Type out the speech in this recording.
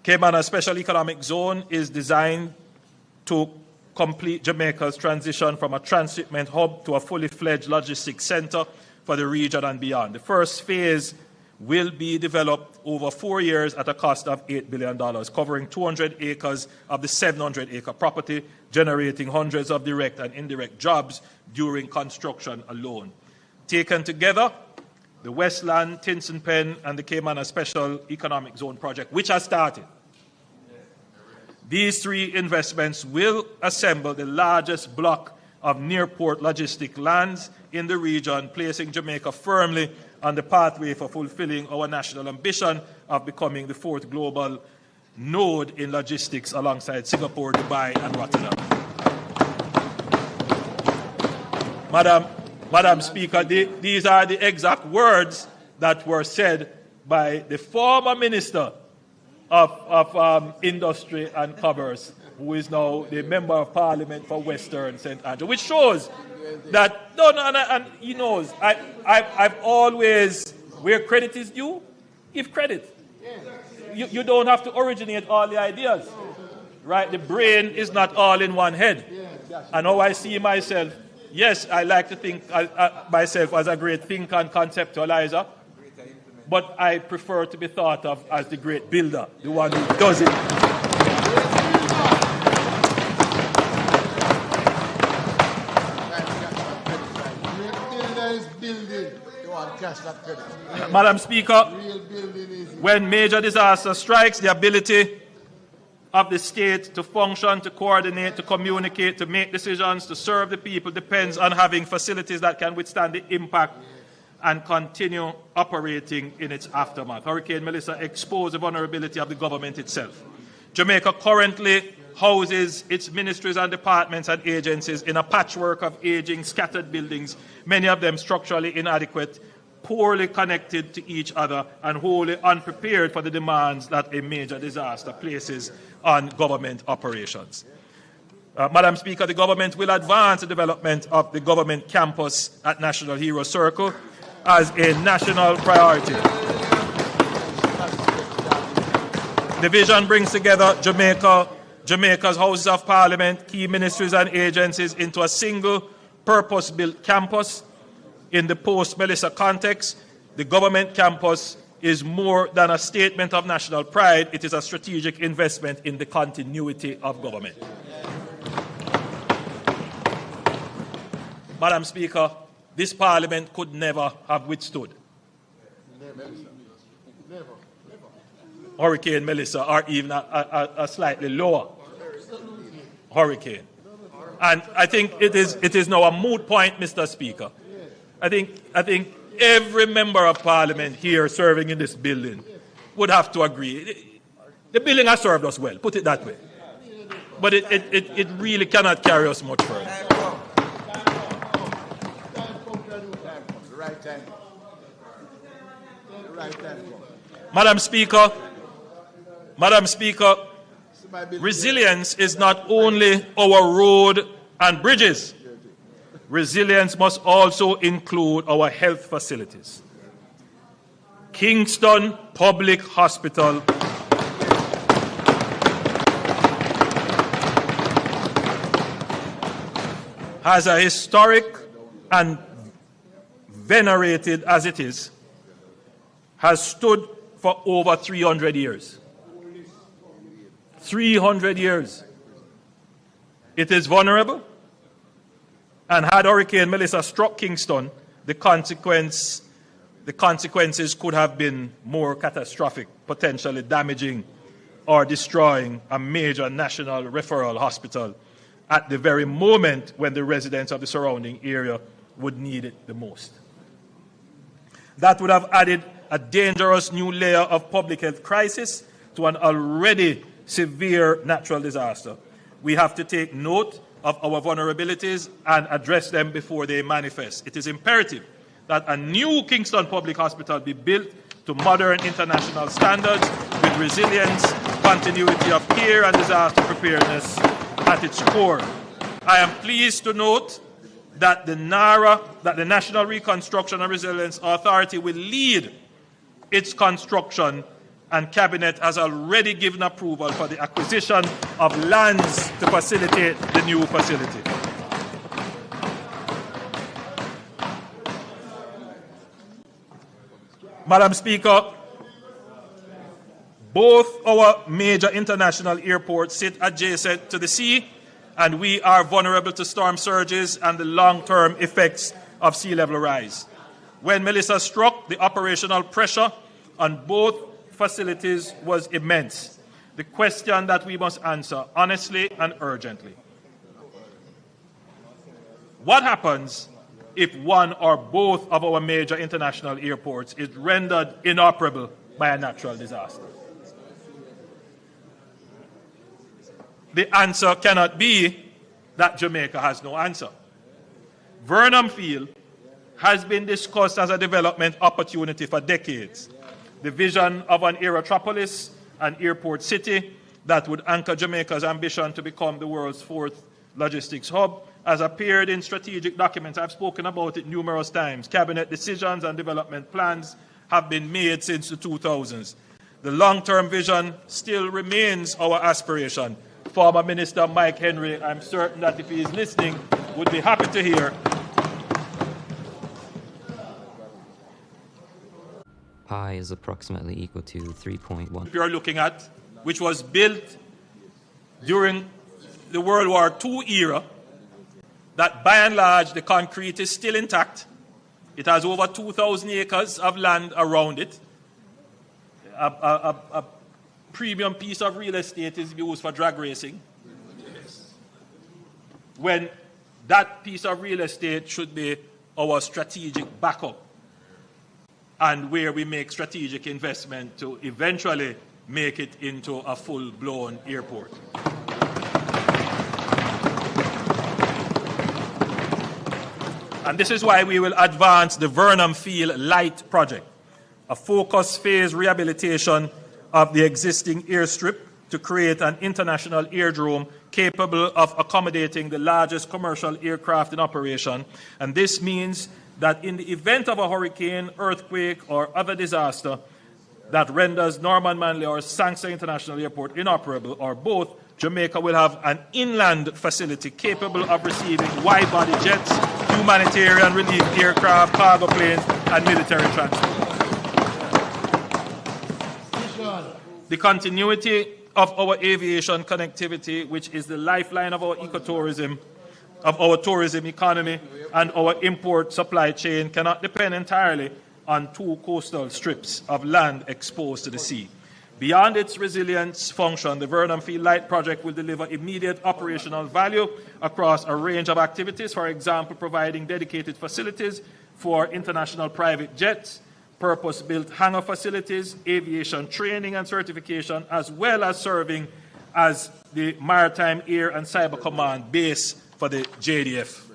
Cayman Special Economic Zone is designed to complete Jamaica's transition from a transshipment hub to a fully fledged logistics center for the region and beyond. The first phase will be developed over 4 years at a cost of $8 billion, covering 200 acres of the 700-acre property, generating hundreds of direct and indirect jobs during construction alone. Taken together, the Westland, Tinson Pen, and the Cayman Special Economic Zone project, which has started. These three investments will assemble the largest block of near-port logistic lands in the region, placing Jamaica firmly on the pathway for fulfilling our national ambition of becoming the fourth global node in logistics alongside Singapore, Dubai, and Rotterdam. Madam Speaker, these are the exact words that were said by the former Minister of Industry and Commerce, who is now the Member of Parliament for Western St. Andrew, which shows that, and he knows, I've always, where credit is due, give credit. You don't have to originate all the ideas, right? The brain is not all in one head. And how I see myself, yes, I like to think myself as a great thinker and conceptualizer, but I prefer to be thought of as the great builder, the one who does it. Madam Speaker, when major disaster strikes, the ability of the state to function, to coordinate, to communicate, to make decisions, to serve the people depends on having facilities that can withstand the impact and continue operating in its aftermath. Hurricane Melissa exposed the vulnerability of the government itself. Jamaica currently houses its ministries and departments and agencies in a patchwork of aging, scattered buildings, many of them structurally inadequate, poorly connected to each other, and wholly unprepared for the demands that a major disaster places on government operations. Madam Speaker, the government will advance the development of the government campus at National Hero Circle as a national priority. The vision brings together Jamaica's Houses of Parliament, key ministries and agencies into a single purpose-built campus. In the post-Melissa context, the government campus is more than a statement of national pride. It is a strategic investment in the continuity of government. Madam Speaker, this Parliament could never have withstood Hurricane Melissa, or even a slightly lower hurricane. And I think it is now a moot point, Mr. Speaker. I think every member of Parliament here serving in this building would have to agree. The building has served us well, put it that way. But it really cannot carry us much further. Madam Speaker, resilience is not only our road and bridges. Resilience must also include our health facilities. Kingston Public Hospital has a historic and venerated as it is, has stood for over 300 years. 300 years. It is vulnerable, and had Hurricane Melissa struck Kingston, the consequences could have been more catastrophic, potentially damaging or destroying a major national referral hospital at the very moment when the residents of the surrounding area would need it the most. That would have added a dangerous new layer of public health crisis to an already severe natural disaster. We have to take note of our vulnerabilities and address them before they manifest. It is imperative that a new Kingston Public Hospital be built to modern international standards with resilience, continuity of care, and disaster preparedness at its core. I am pleased to note that the National Reconstruction and Resilience Authority will lead its construction and Cabinet has already given approval for the acquisition of lands to facilitate the new facility. Madam Speaker, both our major international airports sit adjacent to the sea, and we are vulnerable to storm surges and the long-term effects of sea level rise. When Melissa struck, the operational pressure on both facilities was immense. The question that we must answer honestly and urgently: what happens if one or both of our major international airports is rendered inoperable by a natural disaster? The answer cannot be that Jamaica has no answer. Vernon Field has been discussed as a development opportunity for decades. The vision of an aerotropolis, an airport city that would anchor Jamaica's ambition to become the world's fourth logistics hub has appeared in strategic documents. I've spoken about it numerous times. Cabinet decisions and development plans have been made since the 2000s. The long-term vision still remains our aspiration. Former Minister Mike Henry, I'm certain that if he is listening, would be happy to hear. Pi is approximately equal to 3.1. We are looking at, which was built during the World War II era, that by and large the concrete is still intact. It has over 2,000 acres of land around it. A premium piece of real estate is used for drag racing, when that piece of real estate should be our strategic backup, and where we make strategic investment to eventually make it into a full-blown airport. And this is why we will advance the Vernon Field Light project, a focused phase rehabilitation of the existing airstrip to create an international airdrome capable of accommodating the largest commercial aircraft in operation. And this means that in the event of a hurricane, earthquake, or other disaster that renders Norman Manley or Sangster International Airport inoperable, or both, Jamaica will have an inland facility capable of receiving wide-body jets, humanitarian relief aircraft, cargo planes, and military transport. The continuity of our aviation connectivity, which is the lifeline of our ecotourism, of our tourism economy, and our import supply chain, cannot depend entirely on two coastal strips of land exposed to the sea. Beyond its resilience function, the Vernon Field Light project will deliver immediate operational value across a range of activities, for example, providing dedicated facilities for international private jets, purpose-built hangar facilities, aviation training and certification, as well as serving as the Maritime Air and Cyber Command base for the JDF.